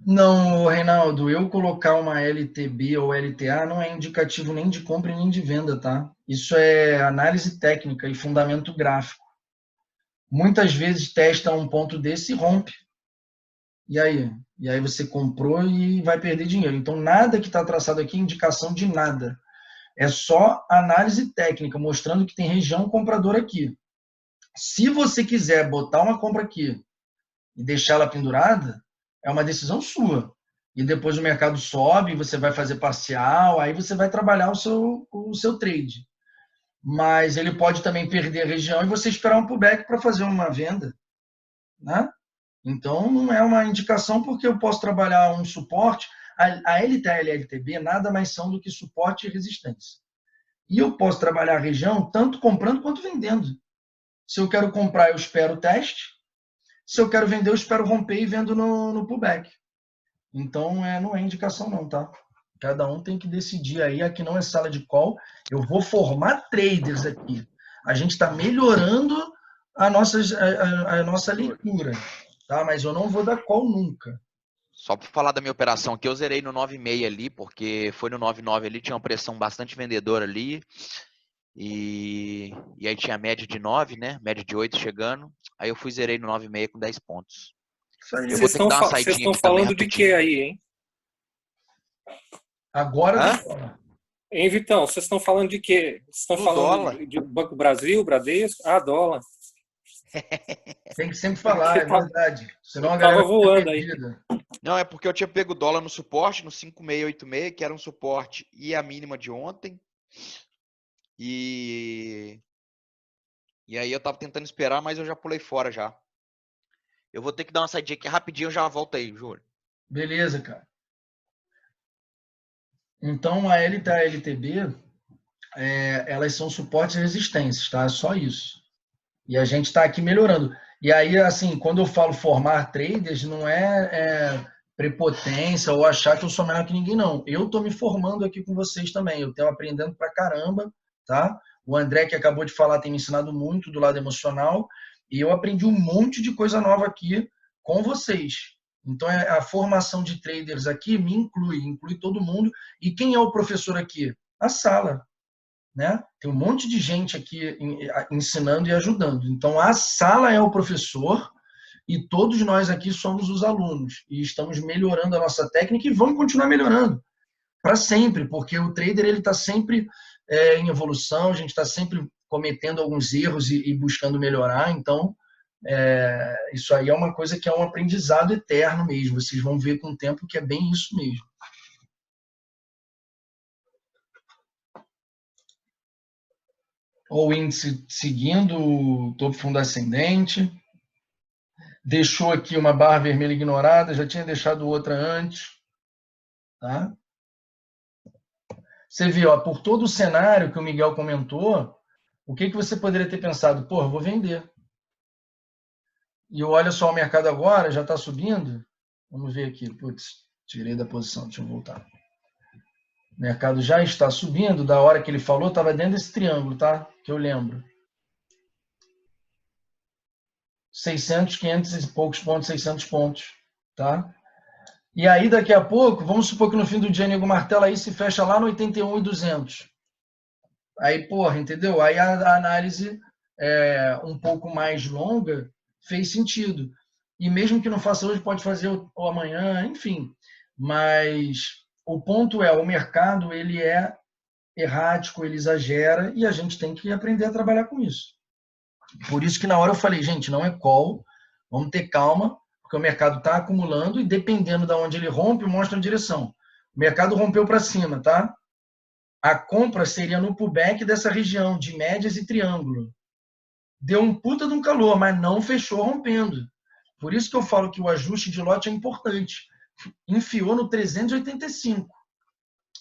Não, Reinaldo, eu colocar uma LTB ou LTA não é indicativo nem de compra e nem de venda, tá? Isso é análise técnica e fundamento gráfico. Muitas vezes testa um ponto desse e rompe. E aí? E aí você comprou e vai perder dinheiro. Então, nada que está traçado aqui é indicação de nada. É só análise técnica, mostrando que tem região compradora aqui. Se você quiser botar uma compra aqui e deixá-la pendurada, é uma decisão sua. E depois o mercado sobe, você vai fazer parcial, aí você vai trabalhar o seu trade. Mas ele pode também perder a região e você esperar um pullback para fazer uma venda, né? Então, não é uma indicação porque eu posso trabalhar um suporte. A LTA e a LTB nada mais são do que suporte e resistência. E eu posso trabalhar a região tanto comprando quanto vendendo. Se eu quero comprar, eu espero o teste. Se eu quero vender, eu espero romper e vendo no pullback. Então, não é indicação não, tá? Cada um tem que decidir aí. Aqui não é sala de call. Eu vou formar traders aqui. A gente está melhorando a nossa leitura, tá? Mas eu não vou dar call nunca. Só para falar da minha operação aqui, eu zerei no 9,5 ali, porque foi no 9,9 ali, tinha uma pressão bastante vendedora ali. E aí tinha média de 9, né? Média de 8 chegando. Aí eu fui zerei no 9,5 com 10 pontos. Isso aí. Eu vou ter que dar uma Vocês saidinha estão aqui também falando de que rapidinho. aí, hein? Agora Hã? Hein, Vitão? Vocês estão falando de quê? Vocês estão No falando dólar. de Banco Brasil, Bradesco? Ah, dólar. tem que sempre falar, Porque é verdade. Senão a tava galera fica voando aí. perdida. Não, é porque eu tinha pego o dólar no suporte, no 5,686, que era um suporte e a mínima de ontem. E aí eu tava tentando esperar, mas eu já pulei fora já. Eu vou ter que dar uma saidinha aqui rapidinho, eu já volto aí, Júlio. Beleza, cara. Então, a LTA e a LTB, elas são suportes e resistências, tá? É só isso. E a gente está aqui melhorando. E aí, assim, quando eu falo formar traders, não é prepotência ou achar que eu sou melhor que ninguém, não. Eu estou me formando aqui com vocês também. Eu estou aprendendo pra caramba, tá? O André, que acabou de falar, tem me ensinado muito do lado emocional. E eu aprendi um monte de coisa nova aqui com vocês. Então, a formação de traders aqui me inclui todo mundo. E quem é o professor aqui? A sala, né? Tem um monte de gente aqui ensinando e ajudando. Então, a sala é o professor e todos nós aqui somos os alunos e estamos melhorando a nossa técnica e vamos continuar melhorando para sempre, porque o trader ele está sempre em evolução, a gente está sempre cometendo alguns erros e buscando melhorar. Então, isso aí é uma coisa que é um aprendizado eterno mesmo. Vocês vão ver com o tempo que é bem isso mesmo. O índice seguindo o topo fundo ascendente. Deixou aqui uma barra vermelha ignorada, já tinha deixado outra antes. Tá? Você viu, ó, por todo o cenário que o Miguel comentou, o que você poderia ter pensado? Pô, eu vou vender. E olha só o mercado agora, já está subindo. Vamos ver aqui. Putz, tirei da posição, deixa eu voltar. O mercado já está subindo, da hora que ele falou, estava dentro desse triângulo, tá? Que eu lembro. 600, 500 e poucos pontos, 600 pontos, tá? E aí, daqui a pouco, vamos supor que no fim do dia, nego martela aí se fecha lá no 81.200. Aí, porra, entendeu? Aí a análise um pouco mais longa fez sentido. E mesmo que não faça hoje, pode fazer ou amanhã, enfim. Mas o ponto é, o mercado ele é errático, ele exagera e a gente tem que aprender a trabalhar com isso. Por isso que na hora eu falei, gente, não é call, vamos ter calma, porque o mercado está acumulando e dependendo de onde ele rompe, mostra a direção. O mercado rompeu para cima, tá? A compra seria no pullback dessa região de médias e triângulo. Deu um puta de um calor, mas não fechou rompendo. Por isso que eu falo que o ajuste de lote é importante. Enfiou no 385.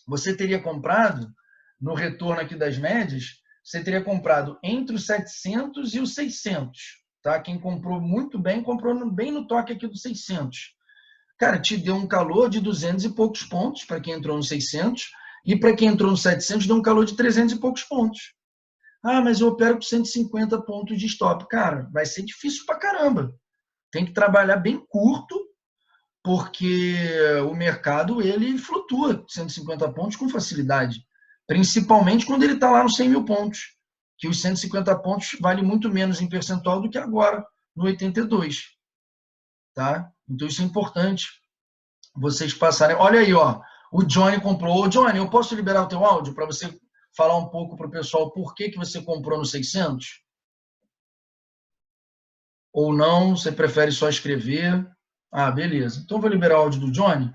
Você teria comprado, no retorno aqui das médias, você teria comprado entre os 700 e os 600. Tá? Quem comprou muito bem, comprou bem no toque aqui dos 600. Cara, te deu um calor de 200 e poucos pontos para quem entrou no 600 e para quem entrou no 700 deu um calor de 300 e poucos pontos. Ah, mas eu opero com 150 pontos de stop. Cara, vai ser difícil pra caramba. Tem que trabalhar bem curto, porque o mercado ele flutua 150 pontos com facilidade, principalmente quando ele está lá nos 100 mil pontos, que os 150 pontos vale muito menos em percentual do que agora, no 82. Tá? Então isso é importante vocês passarem. Olha aí, ó, o Johnny comprou. Ô, Johnny, eu posso liberar o teu áudio para você falar um pouco para o pessoal por que você comprou no 600? Ou não, você prefere só escrever? Ah, beleza. Então eu vou liberar o áudio do Johnny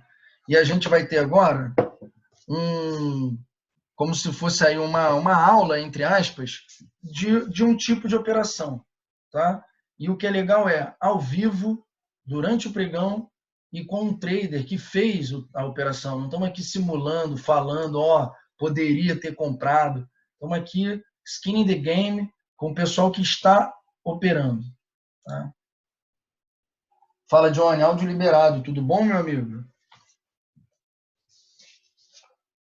e a gente vai ter agora como se fosse aí uma aula, entre aspas, de um tipo de operação. Tá? E o que é legal é, ao vivo, durante o pregão, e com um trader que fez a operação. Não estamos aqui simulando, falando, ó, poderia ter comprado. Estamos aqui, skin in the game, com o pessoal que está operando. Tá? Fala, Johnny, áudio liberado. Tudo bom, meu amigo?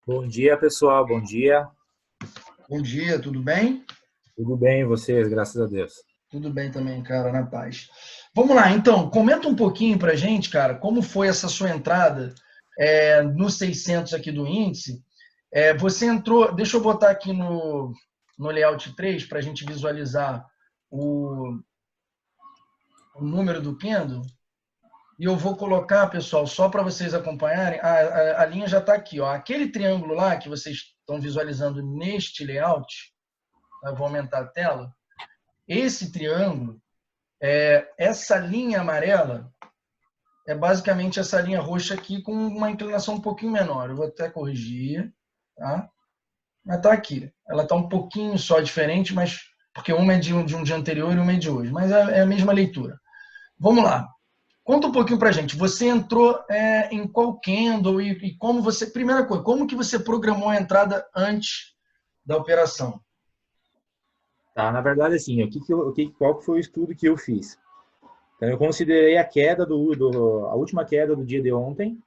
Bom dia, pessoal. Bom dia. Bom dia, tudo bem? Tudo bem, e vocês? Graças a Deus. Tudo bem também, cara, na paz. Vamos lá, então, comenta um pouquinho pra gente, cara, como foi essa sua entrada no 600 aqui do índice. Você entrou, deixa eu botar aqui no layout 3 para a gente visualizar o número do candle. E eu vou colocar, pessoal, só para vocês acompanharem, a linha já está aqui. Ó. Aquele triângulo lá que vocês estão visualizando neste layout, eu vou aumentar a tela, esse triângulo, essa linha amarela, é basicamente essa linha roxa aqui com uma inclinação um pouquinho menor. Eu vou até corrigir, tá? Mas está aqui. Ela está um pouquinho só diferente, mas porque uma é de um dia anterior e uma é de hoje. Mas é a mesma leitura. Vamos lá. Conta um pouquinho para a gente. Você entrou em qual candle e como você... Primeira coisa, como que você programou a entrada antes da operação? Tá, na verdade, assim, qual foi o estudo que eu fiz? Então, eu considerei a queda a última queda do dia de ontem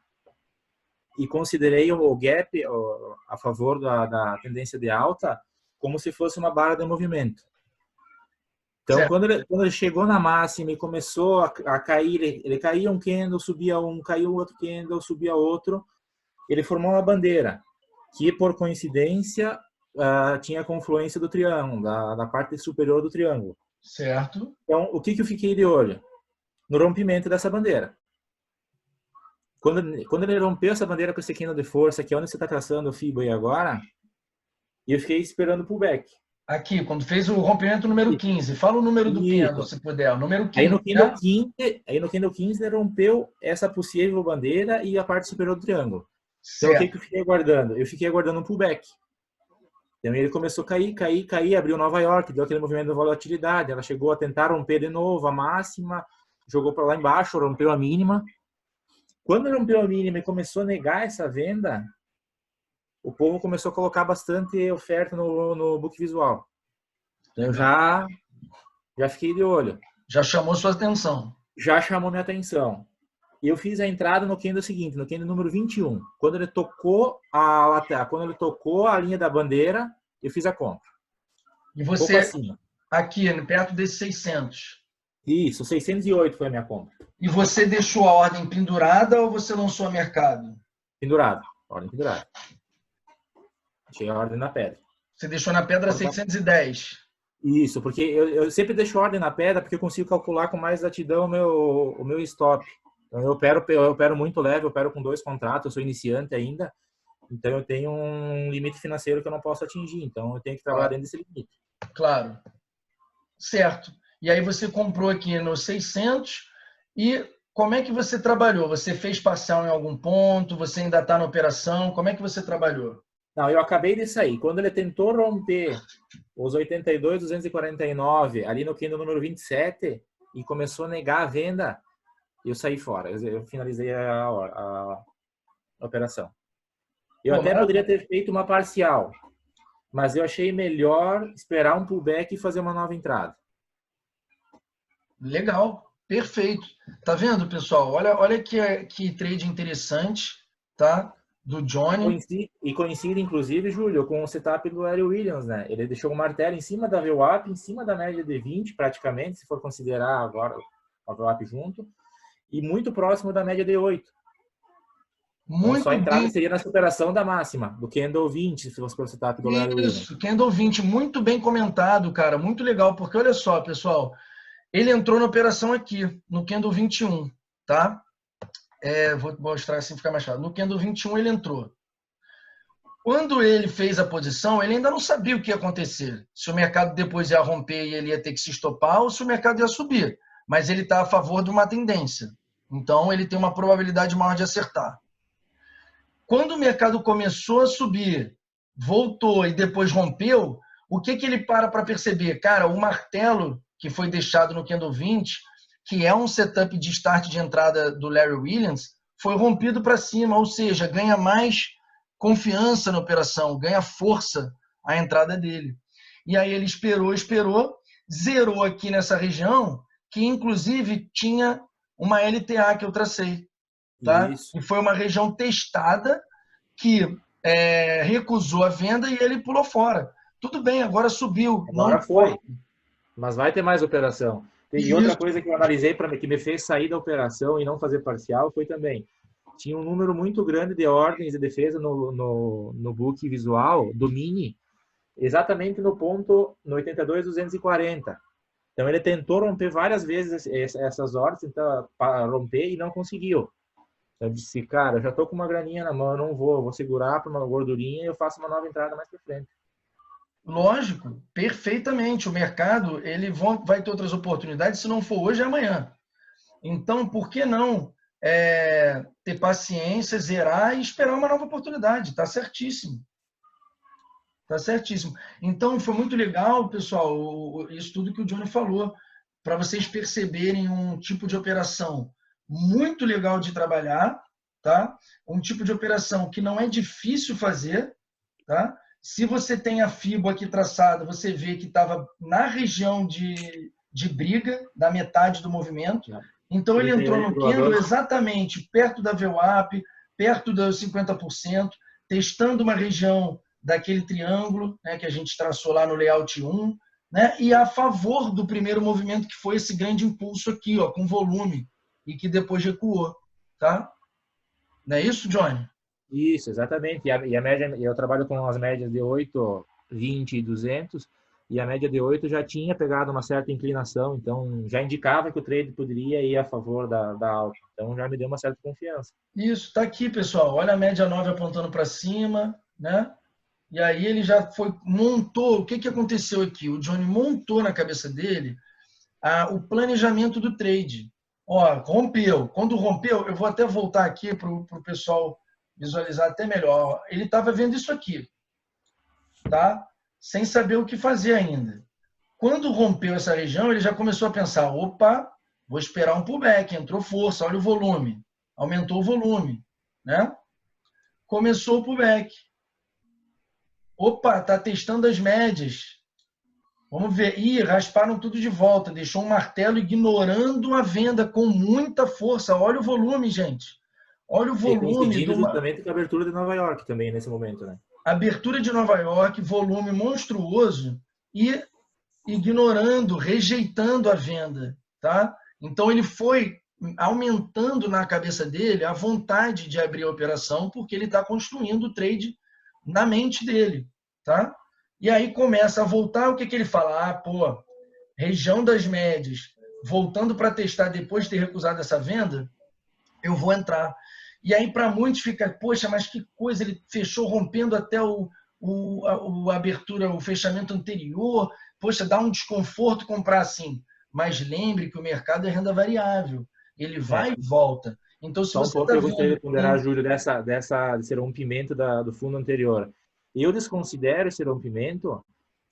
e considerei o gap a favor da tendência de alta como se fosse uma barra de movimento. Então, quando ele chegou na máxima e começou a cair, ele caía um candle, subia um, caiu outro candle, subia outro, ele formou uma bandeira, que por coincidência tinha a confluência do triângulo, da parte superior do triângulo. Certo. Então, o que eu fiquei de olho? No rompimento dessa bandeira. Quando ele rompeu essa bandeira com esse candle de força, que é onde você está traçando o Fibonacci agora, eu fiquei esperando o pullback. Aqui, quando fez o rompimento número 15. Fala o número do candle, se puder. O número 15. Aí no candle 15 ele rompeu essa possível bandeira e a parte superior do triângulo. Então, Certo. o que eu fiquei aguardando? Eu fiquei aguardando um pullback. Então, ele começou a cair, abriu Nova York, deu aquele movimento de volatilidade. Ela chegou a tentar romper de novo a máxima, jogou para lá embaixo, rompeu a mínima. Quando rompeu a mínima e começou a negar essa venda, o povo começou a colocar bastante oferta no book visual. Então, eu já fiquei de olho. Já chamou sua atenção. Já chamou minha atenção. E eu fiz a entrada no candle seguinte, no candle número 21. Quando ele tocou a linha da bandeira, eu fiz a compra. E você, aqui, perto desses 600. Isso, 608 foi a minha compra. E você deixou a ordem pendurada ou você lançou a mercado? Pendurado. Ordem pendurada. Deixei a ordem na pedra. Você deixou na pedra 610. Isso, porque eu sempre deixo ordem na pedra porque eu consigo calcular com mais exatidão o meu stop. Então, eu opero muito leve, eu opero com 2 contratos, eu sou iniciante ainda, então eu tenho um limite financeiro que eu não posso atingir, então eu tenho que trabalhar dentro desse limite. Claro. Certo. E aí você comprou aqui no 600 e como é que você trabalhou? Você fez parcial em algum ponto? Você ainda está na operação? Como é que você trabalhou? Não, eu acabei de sair. Quando ele tentou romper os 82,249 ali no candle número 27 e começou a negar a venda, eu saí fora. Eu finalizei a operação. Eu até poderia ter feito uma parcial, mas eu achei melhor esperar um pullback e fazer uma nova entrada. Legal, perfeito. Tá vendo, pessoal? Olha que trade interessante, tá? Do Johnny. Coincide, inclusive, Júlio, com o setup do Larry Williams, né? Ele deixou o martelo em cima da VWAP, em cima da média de 20, praticamente, se for considerar agora a VWAP junto. e muito próximo da média de 8. Então, Muito só a entrada bem. seria na superação da máxima, do candle 20, se fosse para o setup do Larry Williams. Isso, candle 20, muito bem comentado, cara, muito legal, porque olha só, pessoal, ele entrou na operação aqui, no candle 21, tá? Vou mostrar assim, ficar mais claro. No candle 21 ele entrou. Quando ele fez a posição, ele ainda não sabia o que ia acontecer. Se o mercado depois ia romper e ele ia ter que se estopar, ou se o mercado ia subir. Mas ele está a favor de uma tendência. Então, ele tem uma probabilidade maior de acertar. Quando o mercado começou a subir, voltou e depois rompeu, o que ele para perceber? Cara, o martelo que foi deixado no candle 20, que é um setup de start de entrada do Larry Williams, foi rompido para cima, ou seja, ganha mais confiança na operação, ganha força a entrada dele. E aí ele esperou, zerou aqui nessa região, que inclusive tinha uma LTA que eu tracei. Tá? E foi uma região testada que recusou a venda e ele pulou fora. Tudo bem, agora subiu. Agora foi, mas vai ter mais operação. E outra coisa que eu analisei que me fez sair da operação e não fazer parcial foi também, tinha um número muito grande de ordens de defesa no book visual do mini, exatamente no ponto no 82,240. Então ele tentou romper várias vezes essas ordens, tentou romper e não conseguiu. Eu disse, cara, eu já tô com uma graninha na mão, eu não vou segurar para uma gordurinha e eu faço uma nova entrada mais para frente. Lógico, perfeitamente. O mercado ele vai ter outras oportunidades, se não for hoje, é amanhã. Então, por que não ter paciência, zerar e esperar uma nova oportunidade? Está certíssimo. Está certíssimo. Então, foi muito legal, pessoal, isso tudo que o Johnny falou, para vocês perceberem um tipo de operação muito legal de trabalhar, tá? Um tipo de operação que não é difícil fazer, tá? Se você tem a FIBO aqui traçada, você vê que estava na região de briga, da metade do movimento. Então, ele entrou no candle exatamente perto da VWAP, perto dos 50%, testando uma região daquele triângulo, né, que a gente traçou lá no layout 1, né, e a favor do primeiro movimento, que foi esse grande impulso aqui, ó, com volume, e que depois recuou. Tá? Não é isso, Johnny? Isso, exatamente. E a média, eu trabalho com as médias de 8, 20 e 200, e a média de 8 já tinha pegado uma certa inclinação, então já indicava que o trade poderia ir a favor da alta. Então já me deu uma certa confiança. Isso, tá aqui, pessoal. Olha a média 9 apontando para cima, né? E aí ele já montou. O que aconteceu aqui? O Johnny montou na cabeça dele o planejamento do trade. Ó, rompeu. Quando rompeu, eu vou até voltar aqui para o pessoal visualizar até melhor. Ele estava vendo isso aqui, tá? Sem saber o que fazer ainda. Quando rompeu essa região, ele já começou a pensar, opa, vou esperar um pullback, entrou força, olha o volume, aumentou o volume, né? Começou o pullback. Opa, tá testando as médias. Vamos ver. Ih, rasparam tudo de volta, deixou um martelo ignorando a venda com muita força. Olha o volume, gente. Olha o volume. Justamente com a abertura de Nova York também nesse momento, né? Abertura de Nova York, volume monstruoso e ignorando, rejeitando a venda, tá? Então ele foi aumentando na cabeça dele a vontade de abrir a operação, porque ele está construindo o trade na mente dele, tá? E aí começa a voltar, o que ele fala? Região das médias, voltando para testar depois de ter recusado essa venda, eu vou entrar. E aí para muitos fica, poxa, mas que coisa, ele fechou rompendo até a abertura, o fechamento anterior, poxa, dá um desconforto comprar assim. Mas lembre que o mercado é renda variável, ele vai e volta. Então, se você eu gostaria de ponderar, Júlio, desse rompimento do fundo anterior. Eu desconsidero esse rompimento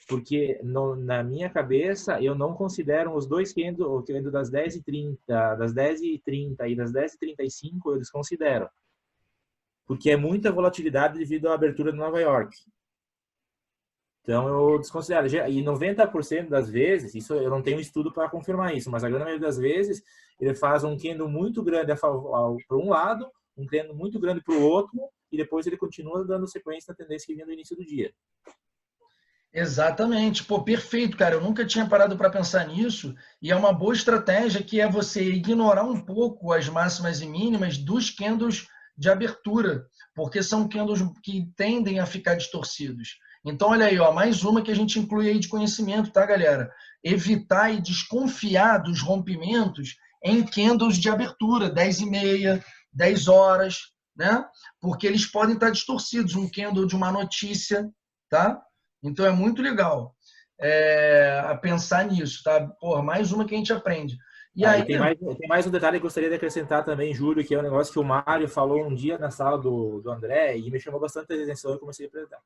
porque na minha cabeça eu não considero os dois candles, o candle das 10h30, das 10h30 e das 10h35 eu desconsidero. Porque é muita volatilidade devido à abertura de Nova York. Então eu desconsidero. E 90% das vezes, isso eu não tenho estudo para confirmar isso, mas a grande maioria das vezes ele faz um candle muito grande para um lado, um candle muito grande para o outro, e depois ele continua dando sequência na tendência que vinha no início do dia. Exatamente. Pô, perfeito, cara. Eu nunca tinha parado para pensar nisso. E é uma boa estratégia que é você ignorar um pouco as máximas e mínimas dos candles de abertura, porque são candles que tendem a ficar distorcidos. Então, olha aí, ó, mais uma que a gente inclui aí de conhecimento, tá, galera? Evitar e desconfiar dos rompimentos em candles de abertura, 10h30, 10 horas, né? Porque eles podem estar distorcidos. Um candle de uma notícia, tá? Então, é muito legal a pensar nisso, tá? Porra, mais uma que a gente aprende. E aí, E tem mais um detalhe que eu gostaria de acrescentar também, Júlio, que é um negócio que o Mário falou um dia na sala do André e me chamou bastante atenção e eu comecei a apresentar.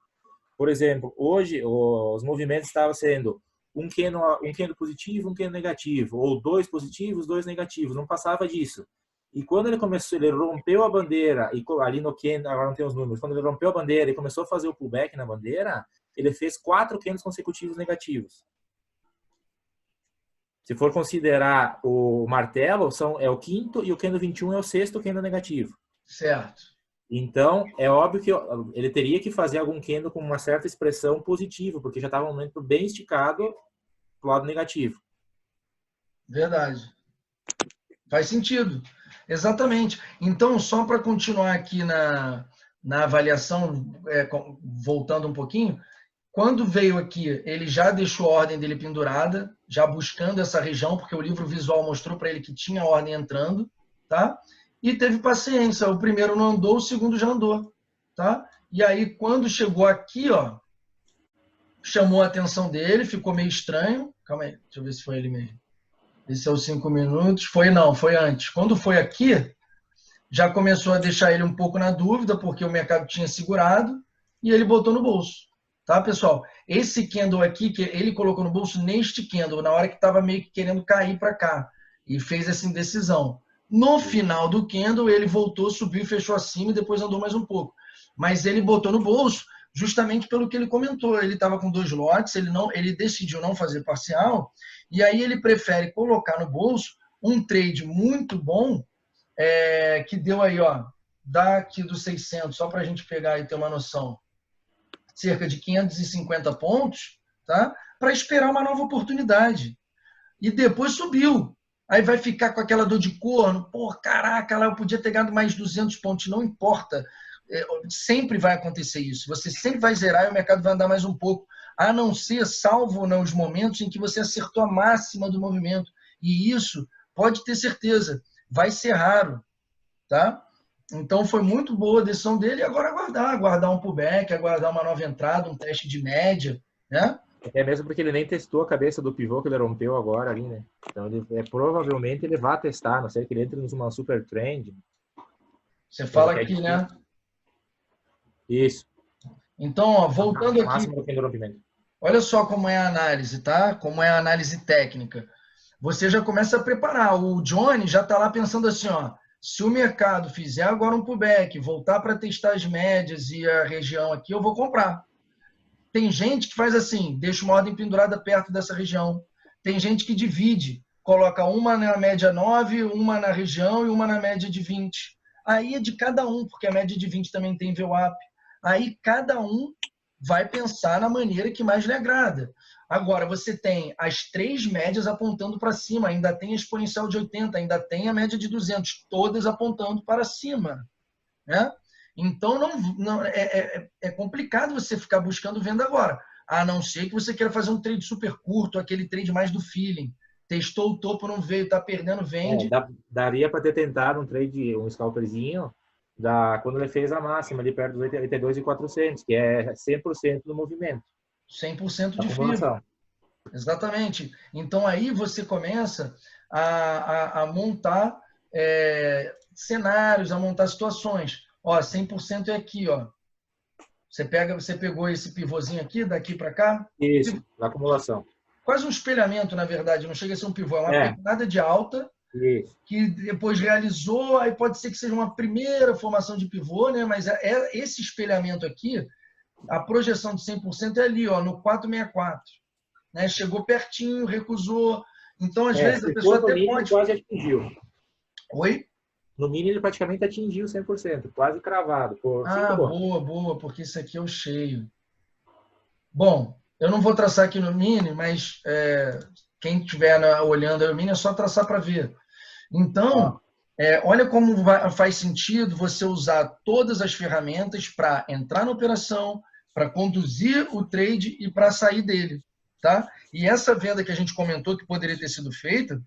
Por exemplo, hoje os movimentos estavam sendo um candle positivo, um candle negativo, ou 2 positivos, 2 negativos, não passava disso. E quando ele começou, ele rompeu a bandeira, e ali no candle, agora não tem os números, quando ele rompeu a bandeira e começou a fazer o pullback na bandeira, ele fez 4 candles consecutivos negativos. Se for considerar o martelo, é o quinto e o candle 21 é o sexto candle negativo. certo. Então, é óbvio que ele teria que fazer algum candle com uma certa expressão positiva, porque já estava um momento bem esticado pro lado negativo. Verdade. Faz sentido. Exatamente. Então, só para continuar aqui na avaliação, voltando um pouquinho, quando veio aqui, ele já deixou a ordem dele pendurada, já buscando essa região, porque o livro visual mostrou para ele que tinha a ordem entrando, tá? E teve paciência. O primeiro não andou, o segundo já andou, tá? E aí, quando chegou aqui, ó, chamou a atenção dele, ficou meio estranho. Calma aí, deixa eu ver se foi ele mesmo. Esse é os 5 minutos. Foi não, foi antes. Quando foi aqui, já começou a deixar ele um pouco na dúvida, porque o mercado tinha segurado, e ele botou no bolso. Tá, pessoal? Esse candle aqui, que ele colocou no bolso neste candle, na hora que estava meio que querendo cair para cá, e fez essa indecisão. No final do candle, ele voltou, subiu, fechou acima e depois andou mais um pouco. Mas ele botou no bolso justamente pelo que ele comentou. Ele estava com 2 lotes, ele decidiu não fazer parcial, e aí ele prefere colocar no bolso um trade muito bom, que deu aí, ó, daqui dos 600, só para a gente pegar e ter uma noção, cerca de 550 pontos, tá? Para esperar uma nova oportunidade. E depois subiu. Aí vai ficar com aquela dor de corno. Pô, caraca, lá eu podia ter ganhado mais 200 pontos. Não importa. Sempre vai acontecer isso. Você sempre vai zerar e o mercado vai andar mais um pouco. A não ser, salvo nos momentos em que você acertou a máxima do movimento. E isso, pode ter certeza, vai ser raro. Tá? Então foi muito boa a decisão dele. E agora aguardar um pullback, aguardar uma nova entrada, um teste de média, né? Até mesmo porque ele nem testou a cabeça do pivô que ele rompeu agora ali, né? Então provavelmente ele vai testar, a não ser que ele entre numa super trend. Você fala aqui, né? Isso. Então, ó, voltando aqui, olha só como é a análise, tá? Como é a análise técnica. Você já começa a preparar. O Johnny já está lá pensando assim, ó, se o mercado fizer agora um pullback, voltar para testar as médias e a região aqui, eu vou comprar. Tem gente que faz assim, deixa uma ordem pendurada perto dessa região. Tem gente que divide, coloca uma na média 9, uma na região e uma na média de 20. Aí é de cada um, porque a média de 20 também tem VWAP. Aí cada um vai pensar na maneira que mais lhe agrada. Agora, você tem as 3 médias apontando para cima, ainda tem a exponencial de 80, ainda tem a média de 200, todas apontando para cima, né? Então, é complicado você ficar buscando venda agora, a não ser que você queira fazer um trade super curto, aquele trade mais do feeling. Testou o topo, não veio, está perdendo, vende. Daria para ter tentado um trade, um scalperzinho, quando ele fez a máxima, ali perto dos 82.400, que é 100% do movimento. 100% de FIBA. Exatamente. Então, aí você começa a montar cenários, a montar situações. Ó, 100% é aqui, ó. Você pegou esse pivôzinho aqui, daqui para cá? Isso, na acumulação. Quase um espelhamento, na verdade. Não chega a ser um pivô, é uma pegada de alta. Isso. Que depois realizou, aí pode ser que seja uma primeira formação de pivô, né? Mas esse espelhamento aqui, a projeção de 100% é ali, ó, no 464. Né? Chegou pertinho, recusou. Então, às vezes, a pessoa até pode... quase atingiu. Oi? No mínimo, ele praticamente atingiu 100%, quase cravado. Boa, porque isso aqui é o cheio. Bom, Eu não vou traçar aqui no Mini, mas quem estiver olhando aí o Mini é só traçar para ver. Então, olha como faz sentido você usar todas as ferramentas para entrar na operação, para conduzir o trade e para sair dele. Tá? E essa venda que a gente comentou que poderia ter sido feita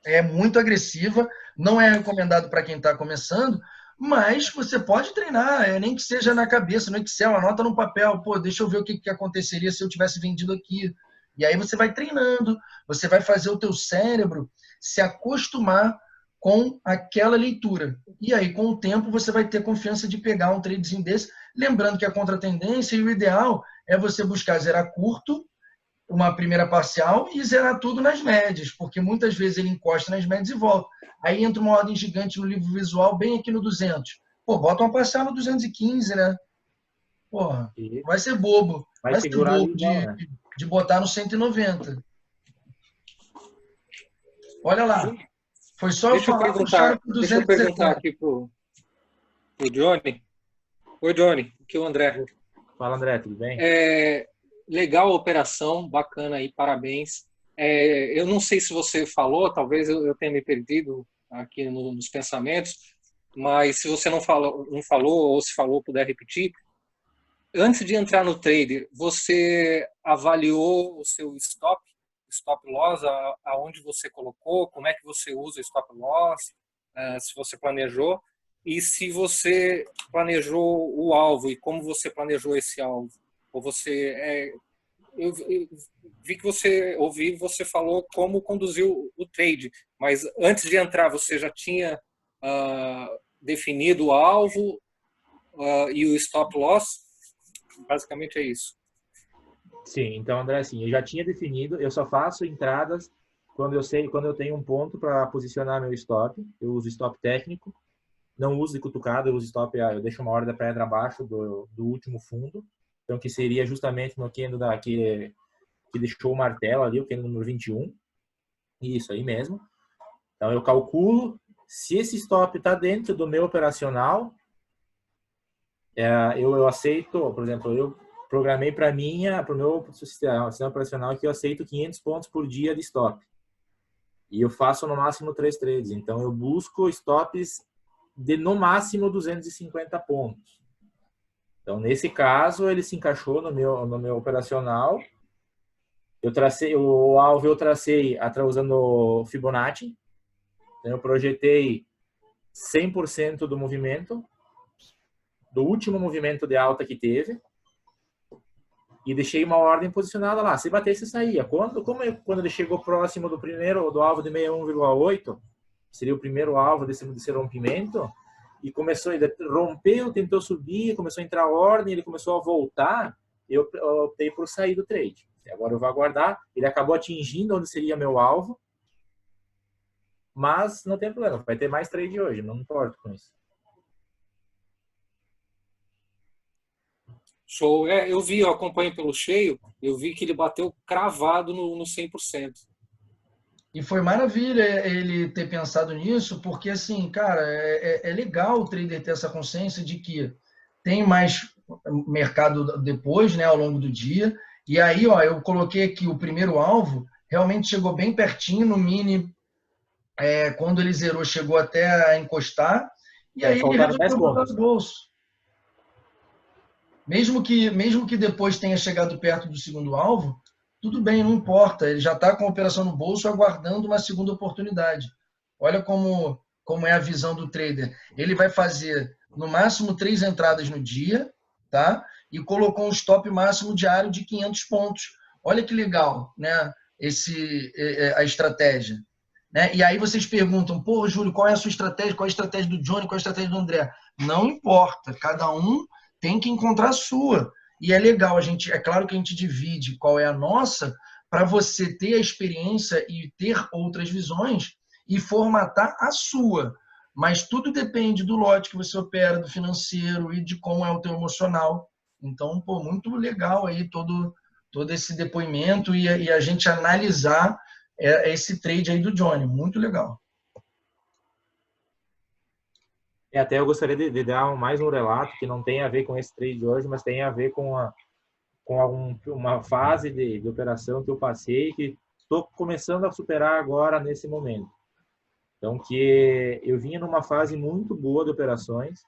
é muito agressiva, não é recomendado para quem está começando, mas você pode treinar, nem que seja na cabeça, no Excel, anota no papel, pô, deixa eu ver o que aconteceria se eu tivesse vendido aqui. E aí você vai treinando, você vai fazer o teu cérebro se acostumar com aquela leitura. E aí, com o tempo, você vai ter confiança de pegar um tradezinho desse. Lembrando que a contratendência e o ideal é você buscar zerar curto, uma primeira parcial e zerar tudo nas médias, porque muitas vezes ele encosta nas médias e volta. Aí entra uma ordem gigante no livro visual, bem aqui no 200. Pô, bota uma parcial no 215, né? Porra, vai ser bobo. Vai Vai ser segurar ali bobo igual, né? de botar no 190. Olha lá. Foi só eu falar, puxaram para Deixa eu perguntar 270. aqui pro Johnny. Oi, Johnny. Aqui é o André. Fala, André, tudo bem? Legal a operação, bacana aí, parabéns. Eu não sei se você falou, talvez eu tenha me perdido aqui nos pensamentos, mas se você não falou ou se falou, puder repetir. Antes de entrar no trade, você avaliou o seu stop loss, aonde você colocou, como é que você usa o stop loss, se você planejou, e se você planejou o alvo e como você planejou esse alvo. Ou você eu vi que você falou como conduziu o trade, mas antes de entrar você já tinha definido o alvo e o stop loss. Basicamente é isso. Sim, então, André, assim, eu já tinha definido, eu só faço entradas quando eu tenho um ponto para posicionar meu stop. Eu uso stop técnico, não uso de cutucada, eu uso stop, eu deixo uma hora da pedra abaixo do último fundo, então que seria justamente no candle que deixou o martelo ali, o candle número 21. Isso aí mesmo. Então eu calculo se esse stop está dentro do meu operacional, eu aceito, por exemplo, eu programei para o meu sistema operacional que eu aceito 500 pontos por dia de stop. E eu faço no máximo 3 trades. Então eu busco stops de no máximo 250 pontos. Então nesse caso ele se encaixou no meu operacional. Eu tracei o alvo, eu tracei usando Fibonacci. Então eu projetei 100% do movimento, do último movimento de alta que teve, e deixei uma ordem posicionada lá. Se batesse, saía. Quando ele chegou próximo do alvo de 61,8, seria o primeiro alvo desse rompimento, e ele rompeu, tentou subir, começou a entrar ordem, ele começou a voltar, eu optei por sair do trade. Agora eu vou aguardar. Ele acabou atingindo onde seria meu alvo, mas não tem problema, vai ter mais trade hoje, não importa com isso. Show. Eu acompanho pelo cheio, eu vi que ele bateu cravado no 100%. E foi maravilha ele ter pensado nisso, porque, assim, cara, é legal o trader ter essa consciência de que tem mais mercado depois, né, ao longo do dia. E aí, ó, eu coloquei aqui o primeiro alvo, realmente chegou bem pertinho no mini, quando ele zerou, chegou até a encostar, e aí ele resolveu botar no bolso. Mesmo que depois tenha chegado perto do segundo alvo, tudo bem, não importa. Ele já está com a operação no bolso, aguardando uma segunda oportunidade. Olha como é a visão do trader. Ele vai fazer, no máximo, 3 entradas no dia, tá? E colocou um stop máximo diário de 500 pontos. Olha que legal, né? A estratégia. Né? E aí vocês perguntam, pô, Júlio, qual é a sua estratégia? Qual é a estratégia do Johnny? Qual é a estratégia do André? Não importa. Cada um tem que encontrar a sua. E é legal, é claro que a gente divide qual é a nossa, para você ter a experiência e ter outras visões e formatar a sua. Mas tudo depende do lote que você opera, do financeiro e de como é o teu emocional. Então, pô, muito legal aí todo esse depoimento e a gente analisar esse trade aí do Johnny. Muito legal. Até eu gostaria de dar mais um relato que não tem a ver com esse trade de hoje, mas tem a ver com com uma fase de operação que eu passei que estou começando a superar agora nesse momento. Então, que eu vinha numa fase muito boa de operações.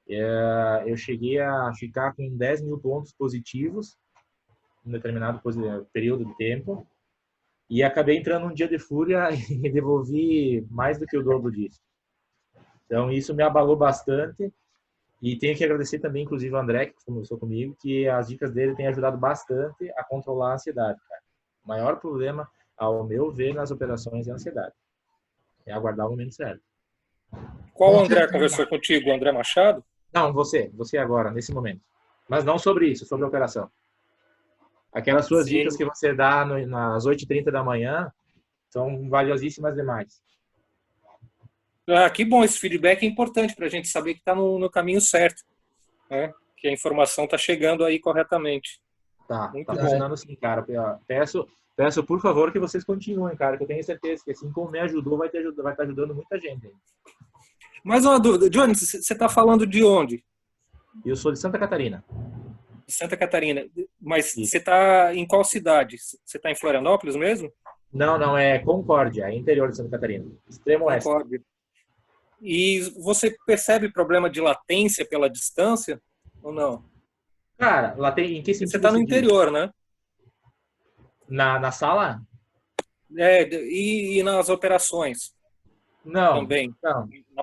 Eu cheguei a ficar com 10 mil pontos positivos em um determinado período de tempo e acabei entrando num dia de fúria e devolvi mais do que o dobro disso. Então, isso me abalou bastante e tenho que agradecer também, inclusive, ao André, que começou comigo, que as dicas dele têm ajudado bastante a controlar a ansiedade, cara. O maior problema, ao meu ver, nas operações é a ansiedade. É aguardar o momento certo. Qual André conversou contigo? O André Machado? Não, você agora, nesse momento. Mas não sobre isso, sobre a operação. Aquelas suas dicas que você dá nas 8h30 da manhã são valiosíssimas demais. Ah, que bom, esse feedback é importante para a gente saber que está no caminho certo, né? Que a informação está chegando aí corretamente. Tá Muito bom. funcionando sim, cara. Peço, por favor, que vocês continuem, cara, que eu tenho certeza que assim como me ajudou, vai estar ajudando muita gente. Mais uma dúvida. Johnny, você está falando de onde? Eu sou de Santa Catarina. De Santa Catarina. Mas Isso. você está em qual cidade? Você está em Florianópolis mesmo? Não, é Concórdia, é interior de Santa Catarina. Extremo oeste. Concórdia. E você percebe problema de latência pela distância ou não? Cara, lá tem em que sentido? Você está no interior, né? Na sala? E nas operações? Não, também.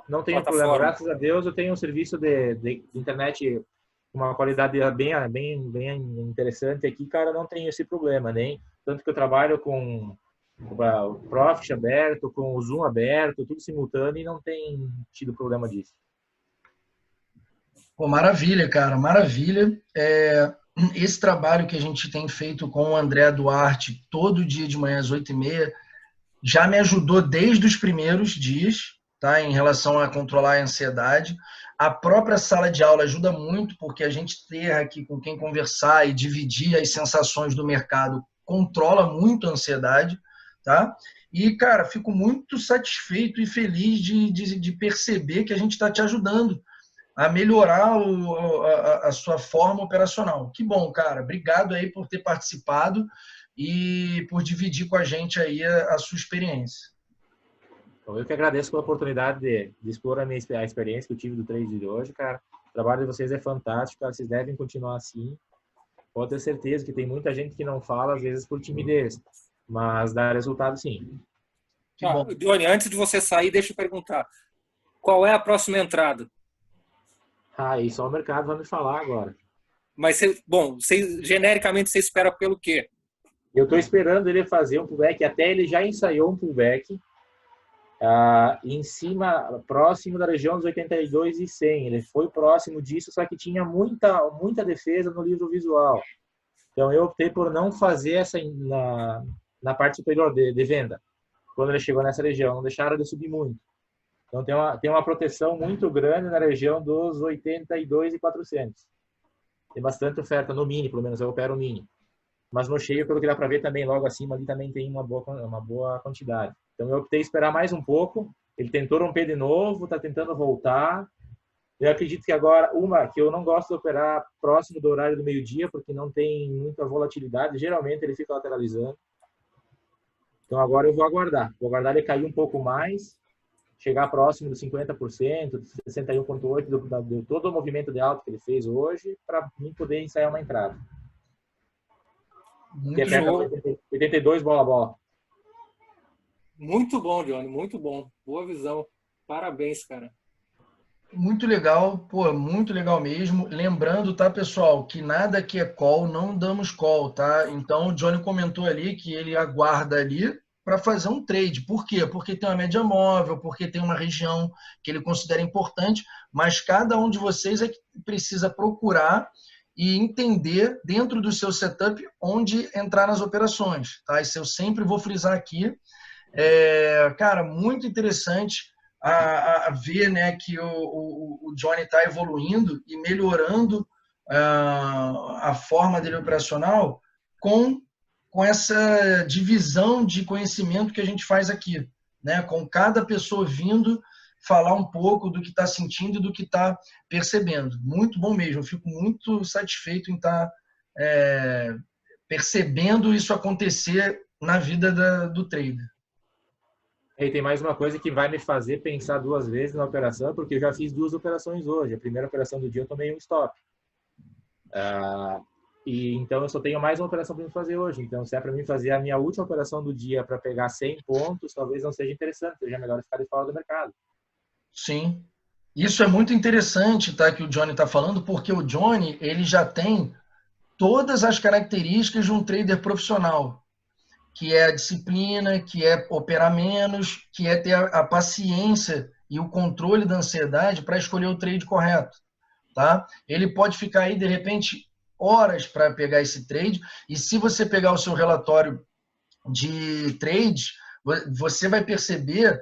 Não tenho problema. Graças a Deus eu tenho um serviço de internet com uma qualidade bem interessante aqui, cara, não tenho esse problema, nem tanto que eu trabalho com o Profit aberto, com o Zoom aberto, tudo simultâneo e não tem tido problema disso. Pô, maravilha, cara, maravilha. Esse trabalho que a gente tem feito com o André Duarte todo dia de manhã às 8h30 já me ajudou desde os primeiros dias, tá, em relação a controlar a ansiedade. A própria sala de aula ajuda muito, porque a gente ter aqui com quem conversar e dividir as sensações do mercado controla muito a ansiedade, tá? E, cara, fico muito satisfeito e feliz de perceber que a gente está te ajudando a melhorar a sua forma operacional. Que bom, cara. Obrigado aí por ter participado e por dividir com a gente aí a sua experiência. Então, eu que agradeço pela oportunidade de expor a experiência que eu tive do trade de hoje, cara. O trabalho de vocês é fantástico, cara. Vocês devem continuar assim. Pode ter certeza que tem muita gente que não fala, às vezes, por timidez. Mas dá resultado, sim. Johnny, antes de você sair, deixa eu perguntar. Qual é a próxima entrada? E só o mercado vai me falar agora. Mas, genericamente, você espera pelo quê? Eu estou esperando ele fazer um pullback, até ele já ensaiou um pullback em cima, próximo da região dos 82,100. Ele foi próximo disso, só que tinha muita defesa no livro visual. Então, eu optei por não fazer essa na parte superior de venda, quando ele chegou nessa região. Não deixaram ele subir muito. Então, tem uma proteção muito grande na região dos 82,400. Tem bastante oferta no mini, pelo menos eu opero o mini. Mas no cheio, pelo que dá para ver também, logo acima ali também tem uma boa quantidade. Então, eu optei esperar mais um pouco. Ele tentou romper de novo, está tentando voltar. Eu acredito que agora, que eu não gosto de operar próximo do horário do meio-dia, porque não tem muita volatilidade. Geralmente, ele fica lateralizando. Então, agora eu vou aguardar. Vou aguardar ele cair um pouco mais, chegar próximo dos 50%, 61,8% de todo o movimento de alta que ele fez hoje, para mim poder ensaiar uma entrada. Muito 82 bola. Muito bom, Johnny, muito bom. Boa visão. Parabéns, cara. Muito legal, pô, muito legal mesmo. Lembrando, tá, pessoal, que nada que é call, não damos call, tá? Então, o Johnny comentou ali que ele aguarda ali para fazer um trade. Por quê? Porque tem uma média móvel, porque tem uma região que ele considera importante, mas cada um de vocês é que precisa procurar e entender dentro do seu setup onde entrar nas operações, tá? Isso eu sempre vou frisar aqui. Cara, muito interessante a ver, né, que o Johnny está evoluindo e melhorando a forma dele operacional com essa divisão de conhecimento que a gente faz aqui, né, com cada pessoa vindo falar um pouco do que está sentindo e do que está percebendo. Muito bom mesmo, fico muito satisfeito em estar percebendo isso acontecer na vida do trader. E tem mais uma coisa que vai me fazer pensar 2 vezes na operação, porque eu já fiz 2 operações hoje. A primeira operação do dia eu tomei um stop. E então eu só tenho mais uma operação para me fazer hoje. Então, se é para mim fazer a minha última operação do dia para pegar 100 pontos, talvez não seja interessante, seja melhor ficar de fora do mercado. Sim. Isso é muito interessante, tá, que o Johnny está falando, porque o Johnny ele já tem todas as características de um trader profissional, que é a disciplina, que é operar menos, que é ter a paciência e o controle da ansiedade para escolher o trade correto, tá? Ele pode ficar aí, de repente, horas para pegar esse trade, e se você pegar o seu relatório de trades, você vai perceber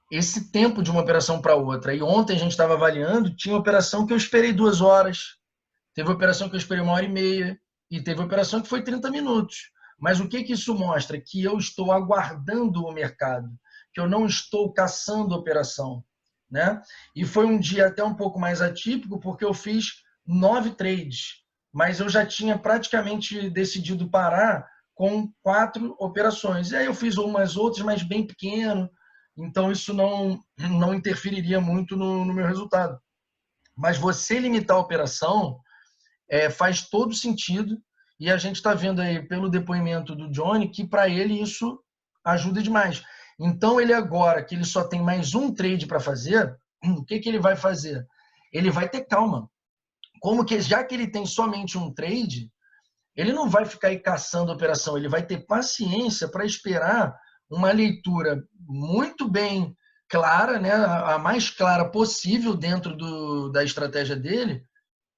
esse tempo de uma operação para outra. E ontem a gente estava avaliando, tinha operação que eu esperei 2 horas, teve operação que eu esperei 1h30, e teve operação que foi 30 minutos. Mas o que isso mostra? Que eu estou aguardando o mercado, que eu não estou caçando operação, né? E foi um dia até um pouco mais atípico, porque eu fiz 9 trades, mas eu já tinha praticamente decidido parar com 4 operações. E aí eu fiz umas outras, mas bem pequeno, então isso não interferiria muito no meu resultado. Mas você limitar a operação faz todo sentido, e a gente está vendo aí pelo depoimento do Johnny que para ele isso ajuda demais. Então ele agora que ele só tem mais um trade para fazer, o que ele vai fazer? Ele vai ter calma. Como que já que ele tem somente um trade, ele não vai ficar aí caçando a operação, ele vai ter paciência para esperar uma leitura muito bem clara, né, a mais clara possível dentro da estratégia dele,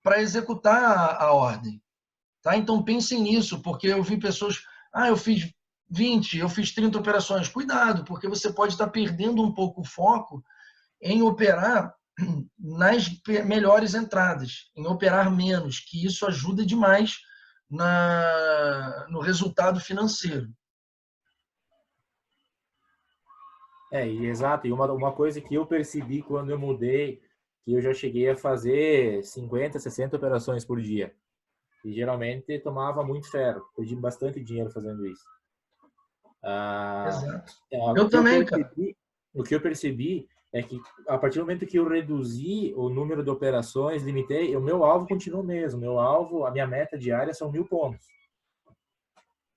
para executar a ordem. Tá? Então pensem nisso, porque eu vi pessoas, eu fiz 20, eu fiz 30 operações. Cuidado, porque você pode estar perdendo um pouco o foco em operar nas melhores entradas, em operar menos, que isso ajuda demais no resultado financeiro. Exato. E uma coisa que eu percebi quando eu mudei, que eu já cheguei a fazer 50, 60 operações por dia. E geralmente tomava muito ferro. Perdi bastante dinheiro fazendo isso. Exato. Eu também, cara. O que eu percebi é que a partir do momento que eu reduzi o número de operações, limitei, o meu alvo continua o mesmo. Meu alvo, a minha meta diária são 1.000 pontos.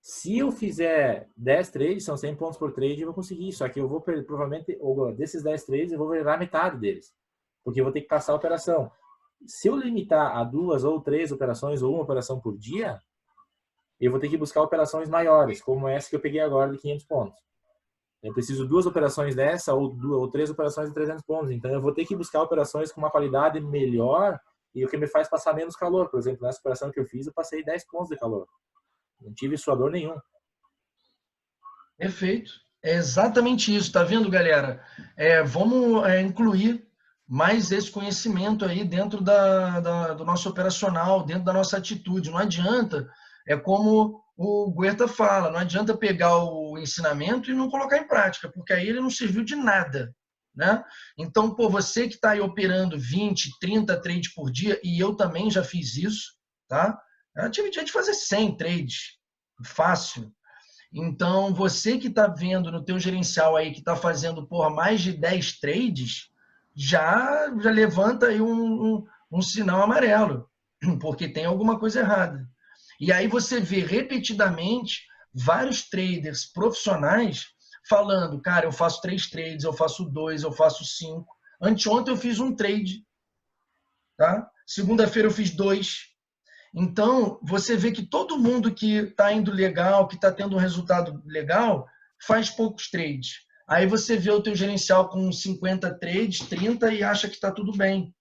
Se eu fizer 10 trades, são 100 pontos por trade, eu vou conseguir. Só que eu vou, provavelmente, desses 10 trades, eu vou virar metade deles. Porque eu vou ter que caçar a operação. Se eu limitar a 2 ou 3 operações, ou uma operação por dia, eu vou ter que buscar operações maiores, como essa que eu peguei agora de 500 pontos. Eu preciso 2 operações dessa ou 3 operações de 300 pontos. Então, eu vou ter que buscar operações com uma qualidade melhor e o que me faz passar menos calor. Por exemplo, nessa operação que eu fiz, eu passei 10 pontos de calor. Não tive suador nenhum. Perfeito. É exatamente isso. Tá vendo, galera? Vamos incluir mais esse conhecimento aí dentro do nosso operacional, dentro da nossa atitude. Não adianta, como o Guerta fala, não adianta pegar o ensinamento e não colocar em prática, porque aí ele não serviu de nada, né? Então, você que está aí operando 20, 30 trades por dia, e eu também já fiz isso, tá? Eu tive dia de fazer 100 trades, fácil. Então, você que está vendo no teu gerencial aí, que está fazendo por mais de 10 trades, já levanta aí um sinal amarelo, porque tem alguma coisa errada. E aí você vê repetidamente vários traders profissionais falando, cara, eu faço 3 trades, eu faço 2, eu faço 5. Anteontem eu fiz um trade, tá? Segunda-feira eu fiz 2. Então, você vê que todo mundo que está indo legal, que está tendo um resultado legal, faz poucos trades. Aí você vê o teu gerencial com 50 trades, 30 e acha que está tudo bem.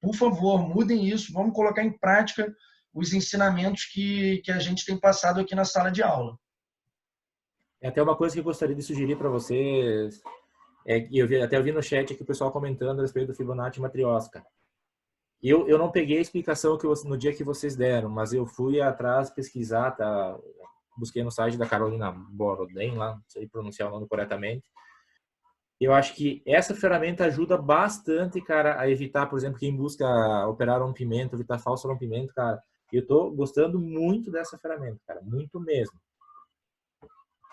Por favor, mudem isso. Vamos colocar em prática os ensinamentos que a gente tem passado aqui na sala de aula. É até uma coisa que eu gostaria de sugerir para vocês, eu vi no chat aqui o pessoal comentando a respeito do Fibonacci Matrioska. Eu não peguei a explicação no dia que vocês deram, mas eu fui atrás pesquisar, tá? Busquei no site da Carolina Borodin, lá, não sei pronunciar o nome corretamente. Eu acho que essa ferramenta ajuda bastante, cara, a evitar, por exemplo, quem busca operar rompimento, evitar falso rompimento, cara. E eu estou gostando muito dessa ferramenta, cara, muito mesmo.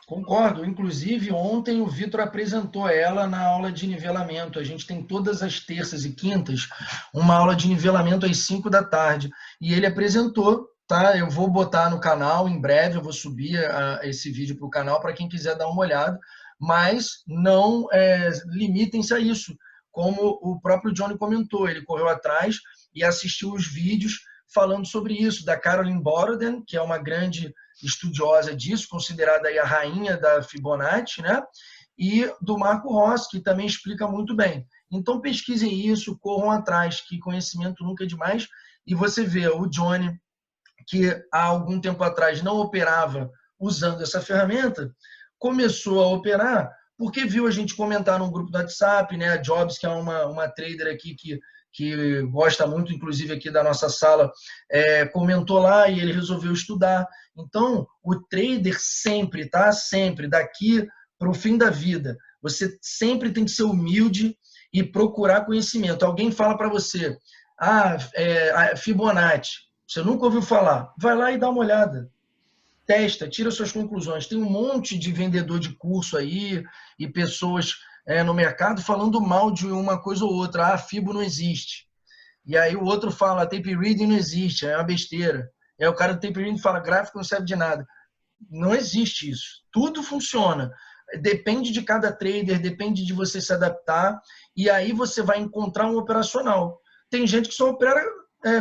Concordo. Inclusive, ontem o Vitor apresentou ela na aula de nivelamento. A gente tem todas as terças e quintas uma aula de nivelamento às 5 da tarde. E ele apresentou, tá? Eu vou botar no canal em breve, eu vou subir esse vídeo para o canal para quem quiser dar uma olhada. Mas não limitem-se a isso. Como o próprio Johnny comentou, ele correu atrás e assistiu os vídeos falando sobre isso, da Caroline Boroden, que é uma grande estudiosa disso, considerada aí a rainha da Fibonacci, né? E do Marco Rossi, que também explica muito bem. Então pesquisem isso, corram atrás, que conhecimento nunca é demais. E você vê o Johnny, que há algum tempo atrás não operava usando essa ferramenta, começou a operar porque viu a gente comentar num grupo do WhatsApp, né? A Jobs, que é uma trader aqui que gosta muito, inclusive aqui da nossa sala, comentou lá e ele resolveu estudar. Então, o trader sempre, tá? Sempre, daqui para o fim da vida, você sempre tem que ser humilde e procurar conhecimento. Alguém fala para você, Fibonacci, você nunca ouviu falar, vai lá e dá uma olhada. Testa, tira suas conclusões. Tem um monte de vendedor de curso aí e pessoas no mercado falando mal de uma coisa ou outra. Fibo não existe. E aí o outro fala, tape reading não existe, é uma besteira. Aí o cara do tape reading fala, gráfico não serve de nada. Não existe isso. Tudo funciona. Depende de cada trader, depende de você se adaptar. E aí você vai encontrar um operacional. Tem gente que só opera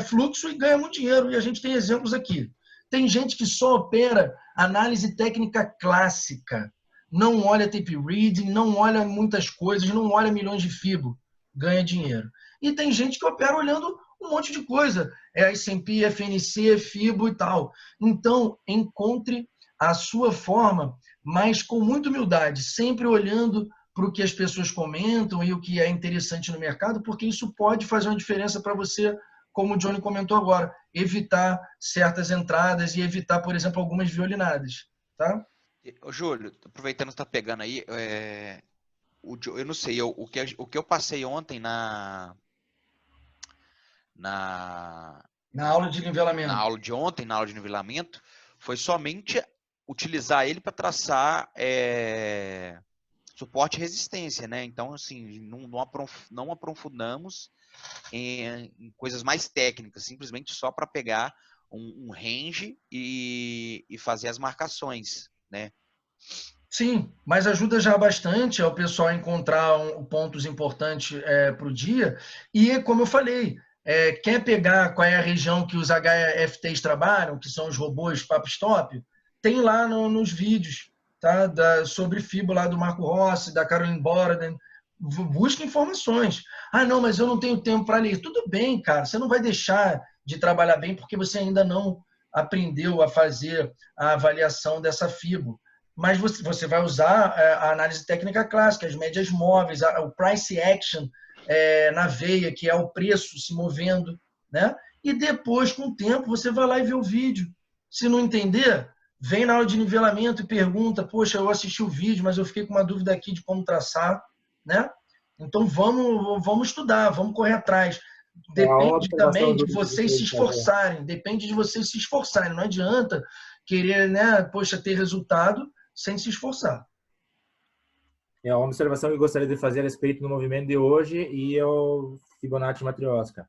fluxo e ganha muito dinheiro. E a gente tem exemplos aqui. Tem gente que só opera análise técnica clássica. Não olha tape reading, não olha muitas coisas, não olha milhões de Fibo. Ganha dinheiro. E tem gente que opera olhando um monte de coisa. S&P, FNC, Fibo e tal. Então, encontre a sua forma, mas com muita humildade, sempre olhando para o que as pessoas comentam e o que é interessante no mercado, porque isso pode fazer uma diferença para você, como o Johnny comentou agora, evitar certas entradas e evitar, por exemplo, algumas violinadas, tá? Ô, Júlio, aproveitando que está pegando aí, eu não sei, o que eu passei ontem na aula de nivelamento. Na aula de ontem, na aula de nivelamento, foi somente utilizar ele para traçar suporte e resistência, né? Então, assim, não aprofundamos em coisas mais técnicas, simplesmente só para pegar um range e fazer as marcações, né? Sim, mas ajuda já bastante ao pessoal encontrar pontos importantes para o dia. E, como eu falei, quer pegar qual é a região que os HFTs trabalham, que são os robôs PapStop, tem lá nos vídeos, tá? Sobre Fibo lá do Marco Rossi, da Caroline Boroden. Busca informações. Não, mas eu não tenho tempo para ler. Tudo bem, cara. Você não vai deixar de trabalhar bem porque você ainda não aprendeu a fazer a avaliação dessa Fibo. Mas você vai usar a análise técnica clássica, as médias móveis, o price action na veia, que é o preço se movendo, né? E depois, com o tempo, você vai lá e vê o vídeo. Se não entender, vem na aula de nivelamento e pergunta, poxa, eu assisti o vídeo, mas eu fiquei com uma dúvida aqui de como traçar, né? Então vamos estudar, vamos correr atrás. Depende também de vocês se esforçarem, não adianta querer, né, poxa, ter resultado sem se esforçar. É uma observação que eu gostaria de fazer a respeito do movimento de hoje e o Fibonacci Matrioska.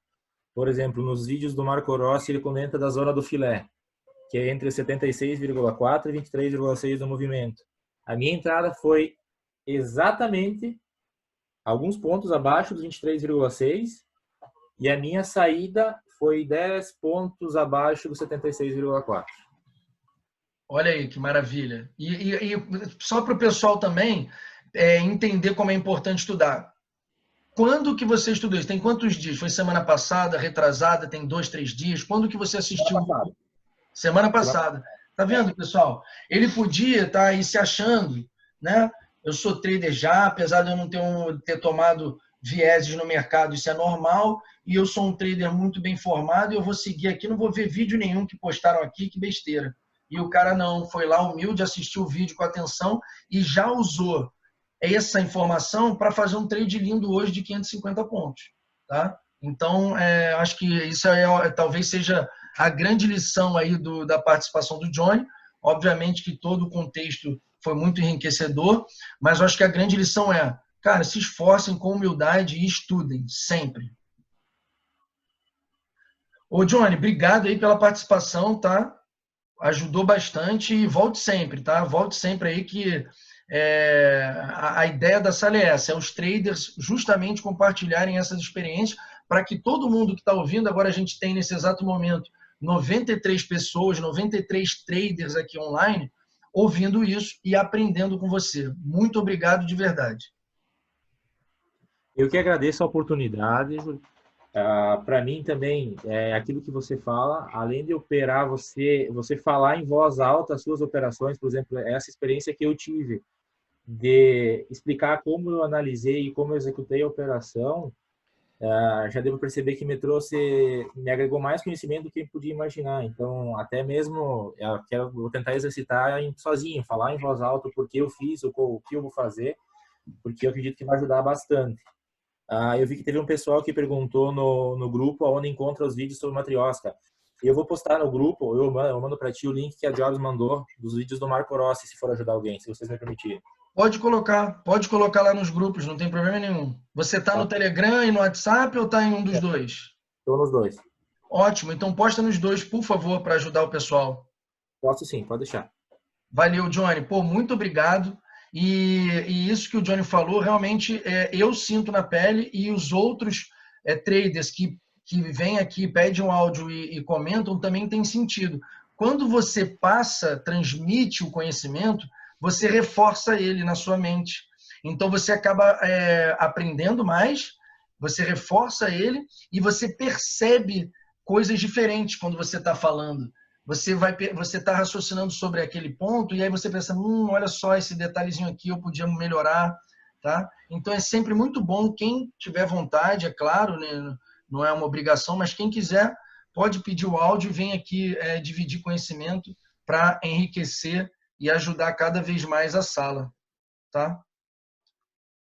Por exemplo, nos vídeos do Marco Rossi, ele comenta da zona do filé, que é entre 76,4 e 23,6 do movimento. A minha entrada foi exatamente alguns pontos abaixo dos 23,6 e a minha saída foi 10 pontos abaixo do 76,4. Olha aí, que maravilha. E só para o pessoal também entender como é importante estudar. Quando que você estudou isso? Tem quantos dias? Foi semana passada, retrasada? Tem 2, 3 dias? Quando que você assistiu? Semana passada. Tá vendo, pessoal? Ele podia estar aí se achando, né? Eu sou trader já, apesar de eu não ter tomado vieses no mercado, isso é normal, e eu sou um trader muito bem formado, e eu vou seguir aqui, não vou ver vídeo nenhum que postaram aqui, que besteira. E o cara não, foi lá humilde, assistiu o vídeo com atenção e já usou essa informação para fazer um trade lindo hoje de 550 pontos. Tá? Então, acho que isso talvez seja a grande lição aí da participação do Johnny. Obviamente que todo o contexto foi muito enriquecedor, mas eu acho que a grande lição é, cara, se esforcem com humildade e estudem, sempre. Ô, Johnny, obrigado aí pela participação, tá? Ajudou bastante e volte sempre, tá? Volte sempre aí que a ideia da sala é essa, é os traders justamente compartilharem essas experiências para que todo mundo que está ouvindo, agora a gente tem nesse exato momento 93 pessoas, 93 traders aqui online, ouvindo isso e aprendendo com você. Muito obrigado de verdade. Eu que agradeço a oportunidade. Para mim também, aquilo que você fala, além de operar, você falar em voz alta as suas operações, por exemplo, essa experiência que eu tive de explicar como eu analisei e como eu executei a operação, já devo perceber que me agregou mais conhecimento do que eu podia imaginar. Então, até mesmo, vou tentar exercitar sozinho, falar em voz alta o porquê eu fiz, o que eu vou fazer, porque eu acredito que vai ajudar bastante. Eu vi que teve um pessoal que perguntou no grupo onde encontra os vídeos sobre Matrioska. Eu vou postar no grupo, eu mando para ti o link que a Jobs mandou dos vídeos do Marco Rossi, se for ajudar alguém, se vocês me permitirem. Pode colocar lá nos grupos, não tem problema nenhum. Você está no Telegram e no WhatsApp ou está em um dos dois? Estou nos dois. Ótimo, então posta nos dois, por favor, para ajudar o pessoal. Posso sim, pode deixar. Valeu, Johnny. Pô, muito obrigado. E isso que o Johnny falou, realmente eu sinto na pele e os outros traders que vêm aqui, pedem um áudio e comentam, também tem sentido. Quando você transmite o conhecimento, você reforça ele na sua mente. Então, você acaba aprendendo mais, você reforça ele e você percebe coisas diferentes quando você está falando. Você está raciocinando sobre aquele ponto e aí você pensa, olha só, esse detalhezinho aqui eu podia melhorar, tá? Então é sempre muito bom, quem tiver vontade, é claro, né? Não é uma obrigação, mas quem quiser pode pedir o áudio e vem aqui dividir conhecimento para enriquecer e ajudar cada vez mais a sala, tá?